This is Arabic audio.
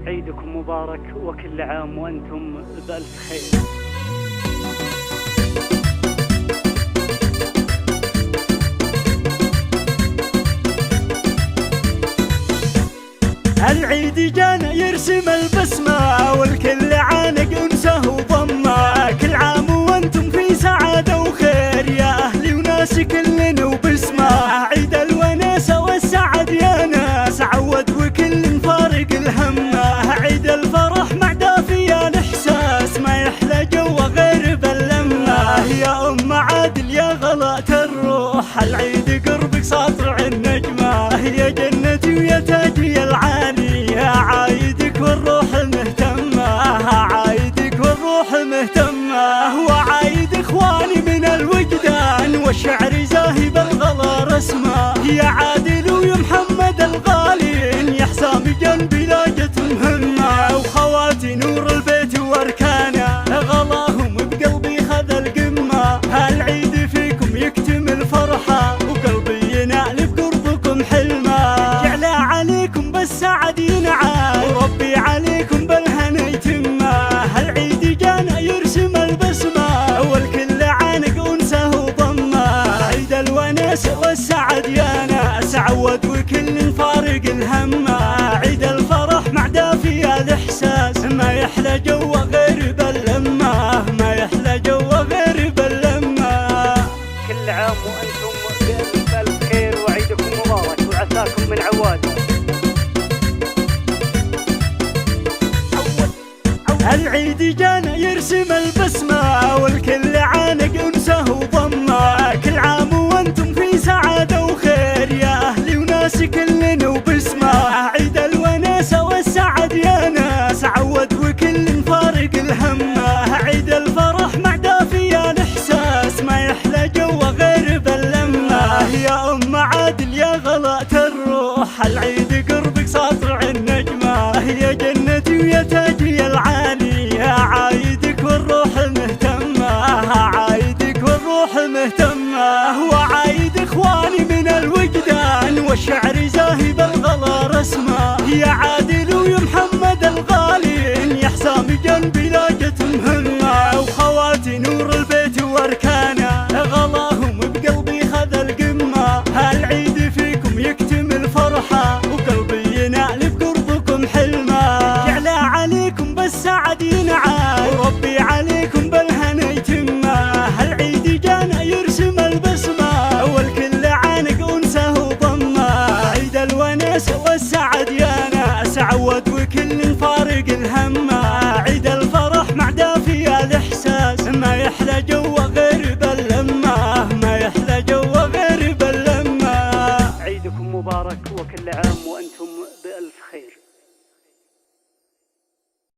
عيدكم مبارك وكل عام وأنتم بألف خير. العيد جانا يرسم البسمة والكل عانق أنسه وضمة، كل عام وأنتم في سعادة وخير يا أهلي وناس كلنا وبسمة. عيد الوناسة والسعد يا ناس عود وكل فارق الهمة، عيد الفرح مع دافي الإحساس ما يحلى جوا غير باللمة. يا أم عادل يا غلاء الروح العيد قربك ساطع النجمة، يا جنتي ويا تاجي العالي يا عايدك والروح مهتمة، عايدك والروح مهتمة. وعايد إخواني من الوجدان والشعر زاهي بالغلا رسمة، يا عادل ويا محمد الغالين يا حسام جنبي لاجت مهمة. وخواتي نور البيت واركانه غلاهم بقلبي خذ القمة، هالعيد فيكم يكتمل فرحة وقلبي ينال بقربكم حلمة. جعل عليكم بالسعد ينعاد وربي عليكم بالهنا يتمه، هالعيد جانا يرسم البسمة والكل عانق أنسه وضمه. عيد الوناسة والسعد يا ناس عود وكل فارق الهمة، عيد الفرح مع دافي الإحساس ما يحلى جوا غير باللمة، ما يحلى جوا غير باللمة. كل عام وأنتم بألف ألف خير وعيدكم مبارك وعساكم من عواد. العيد جانا يرسم البسمة والكل عانق أنسه وضمه، كل عام وأنتم في سعادة وخير يا أهلي وناس كلنا وبسمة. عيد الوناسة والسعد يا ناس عود وكل فارق الهمة، عيد الفرح مع دافي الإحساس ما يحلى جوا غير باللمة. يا أم عادل يا غلاء الروح العيد قربك ساطع النجمة، يا جنتي ويا تاجي العالي يا عايدك والروح مهتمة، عايدك والروح مهتمة. وعايد إخواني من الوجدان والشعر زاهي بالغلا رسمة، يا عادل ويا محمد الغالين يا حسام جنبي لاجت مهمة. وخواتي نور البيت واركانه غلاهم بقلبي خذ القمة، هالعيد فيكم يكتمل فرحة وقلبي ينال بقربكم حلمة. جعل عليكم بالسعد ينعاد وربي عليكم بالهنا يتمه، هالعيد جانا يرسم البسمة والكل عانق أنسه وضمه. عيد الوناسة والسعد يا ناس عود وكل فارق الهمة، عيد الفرح مع دافي الإحساس ما يحلى جوا غير باللمة، ما يحلى جوا غير باللمة. عيدكم مبارك وكل عام وأنتم بألف خير.